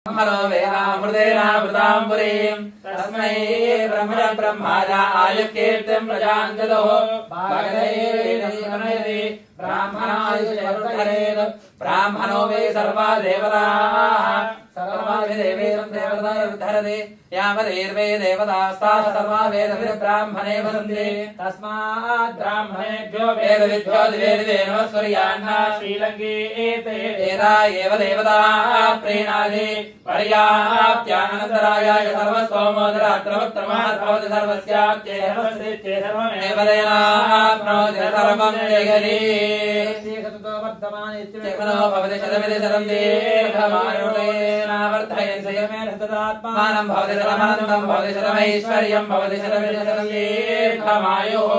ब्रह्मणो वेदामृतेनामृताम्बुरीं तस्मै ब्रह्मणा आयुर्कीर्तिं प्रजां ददोः भागधैर्यति ब्राह्मणायुर्धरेत् ब्राह्मणो वै सर्वा देवताः सर्वाभिदेवेरधरति यावदेर्वे देवतास्ताः सर्वा वेदब्राह्मणे वसन्ति तस्मात् ब्राह्मणेभ्यो वेदविद्भ्यो दिवे दिवे नमः सूर्यान्ना श्रीलङ्के एता एव देवताः प्रीणादि पर्याप्त्यानन्तराय सर्वस्वमोदरात्रवत्तमः भवति सर्वस्याप्त्येव सर्वमेव देनाप्नोति सर्वं जगति वर्धमानो भवति शतमिति शतं दीर्घमायुर्तेनावर्धयन् संयमेन तदात्मानं भवति शतमनन्तं भवति शतमैश्वर्यं भवति शतमिति शतं दीर्घमायुः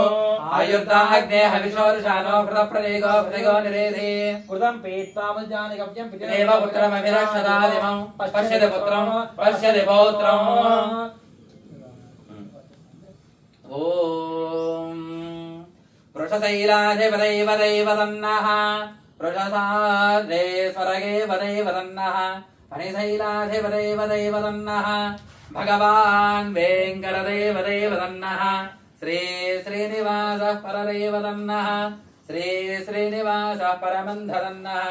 आयुर्दाग्ने हविषोदशानो कृतप्रदेगो प्रतिगो निरेधि कृतं पीत्वा मुज्जानि कव्यं पितरेव पुत्रमभिरक्षदादिमं पश्यति पुत्रं पश्यति पौत्रम् ॐ वृषशैलाधिपदैव दैवतन्नः वृषसाद्रे स्वर्गे वदैव तन्नः फणिशैलाधिपदैव दैवतन्नः भगवान् वेङ्कटदेव दैवतन्नः श्री श्रीनिवासः परदेव तन्नः श्री श्रीनिवासः परमन्धतन्नः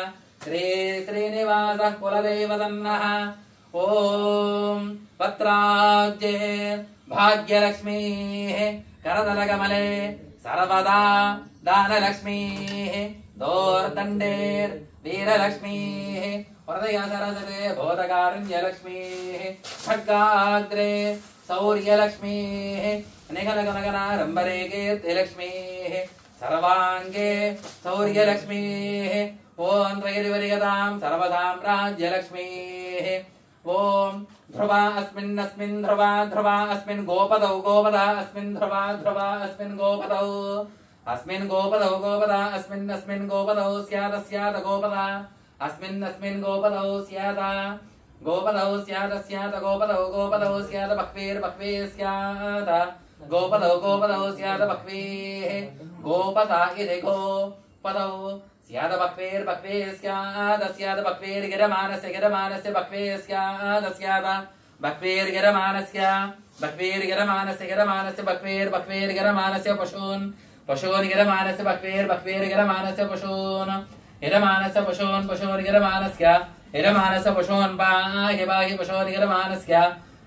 श्री श्रीनिवासः कुलदेव तन्नः ॐ पत्राब्जे भाग्यलक्ष्मीः करतलकमले सर्वदा दानलक्ष्मीः दोर्दण्डेर्वीरलक्ष्मीः हृदयसरसरे भूतकारुण्यलक्ष्मीः खड्गाग्रे शौर्यलक्ष्मीः निखलगनगनारम्बरे कीर्तिलक्ष्मीः सर्वाङ्गे शौर्यलक्ष्मीः ॐ त्वयिरिवरियतां सर्वसाम्राज्यलक्ष्मीः ॐ ध्रुवा अस्मिन् ध्रुवा ध्रुवा अस्मिन् गोपदौ गोपदा अस्मिन् ध्रुवा ध्रुवा अस्मिन् गोपदौ अस्मिन् गोपदौ गोपदा अस्मिन् गोपदौ स्यात् स्यात् गोपदा अस्मिन् गोपदौ स्यात् गोपदौ स्यात् स्यात् गोपदौ गोपदौ स्यात् बह्वीर्बह्वी स्यात् गोपदौ गोपदौ स्यात् बह्वीः गोपदा इति गोपदौ स्यात् बह्वीर्बह्वी स्यात् स्यात् बह्वीर्गिरमानस्य गिरमानस्य बह्वी स्यात् स्यात् बह्वीर्गिरमानस्य बह्वीर्गिरमानस्य गिरमानस्य बह्वीर्बह्वीर्गिरमानस्य पशून् पशून् गिरमानस्य बह्वीर्बह्वीर्गिरमानस्य पशून् गिरमानस्य पशून् पशून् गिरमानस्य गिरमानस्य पशून् पाहि पाहि पशून् गिरमानस्य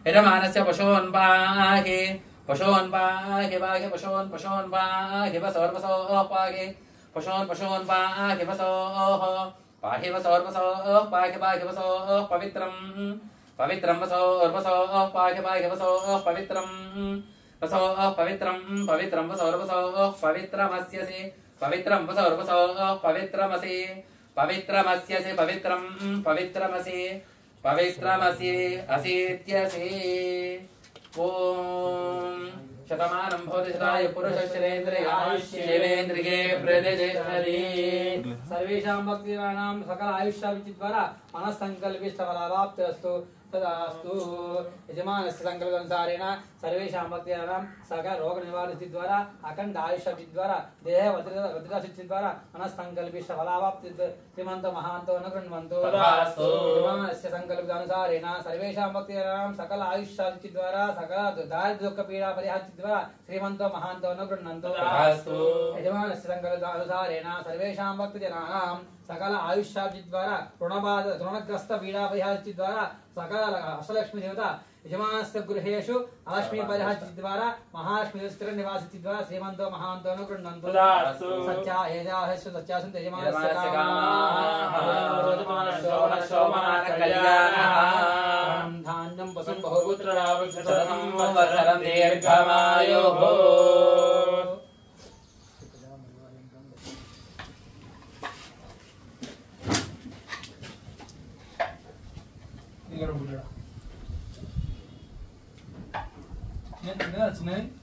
गिरमानस्य पशून् पाहि पशून् पाहि पाहि पशून् पशून् पाहि वसोर्वसोः पाहि पशून् पशून् पाहि वसोः पाहि वसोर्वसोः पाहि पाहि वसोः पवित्रं पवित्रं वसोर्वसोः पाहि पाहि वसोः पवित्रं वसोः पवित्रं पवित्रं वसोर्वसोः पवित्रमस्यसि पवित्रं वसोर्वसोः पवित्रमसि पवित्रमस्यसि पवित्रं पवित्रमसि पवित्रमसि असीत्यसि ॐ शतमानं भवति शताय पुरुषश्रेन्द्रिय आयुष्येवेन्द्रिये प्रतिष्ठति सर्वेषां भक्तिनां सकल आयुष्याभिद्वारा मनस्सङ्कल्पिष्टफलाप्तिरस्तु तदास्तु यजमानस्य संकल्पानुसारेण सर्वेषां भक्तिनां सकल रोगनिवारणसिद्धिद्वारा अखण्ड आयुष्याभिद्वारा देह वज्रसिद्धिद्वारा मनस्सङ्कल्पिष्टफलाप्ति श्रीमन्तो महान्तो न गृह्णवन्तु तदास्तु यजमानस्य संकल्पानुसारेण सर्वेषां भक्तिनां सकल आयुष्याभिद्वारा सकल दारिद्र्यदुःखपीडा परिहारसिद्धिद्वारा श्रीमन्तो महान्तो न गृह्णवन्तु तदास्तु यजमानस्य संकल्पानुसारेण सर्वेषां भक्तजनानां सकल आयुष्याभिद्वारा ऋणग्रस्त पीडा परिहारसिद्धिद्वारा सकल अष्टलक्ष्मी देवता यजमानस्य गृहेषु अलक्ष्मी परिहारसिद्धिद्वारा महालक्ष्मी स्थिरनिवासिद्धिद्वारा श्रीमन्तो महान्तो न गृह्णन्तु तदास्तु सत्या एजाहस्य सत्यासन्त यजमानस्य कामः धान्यं पशुं बहुपुत्ररावृद्धं वरदं दीर्घमायुः That's nice.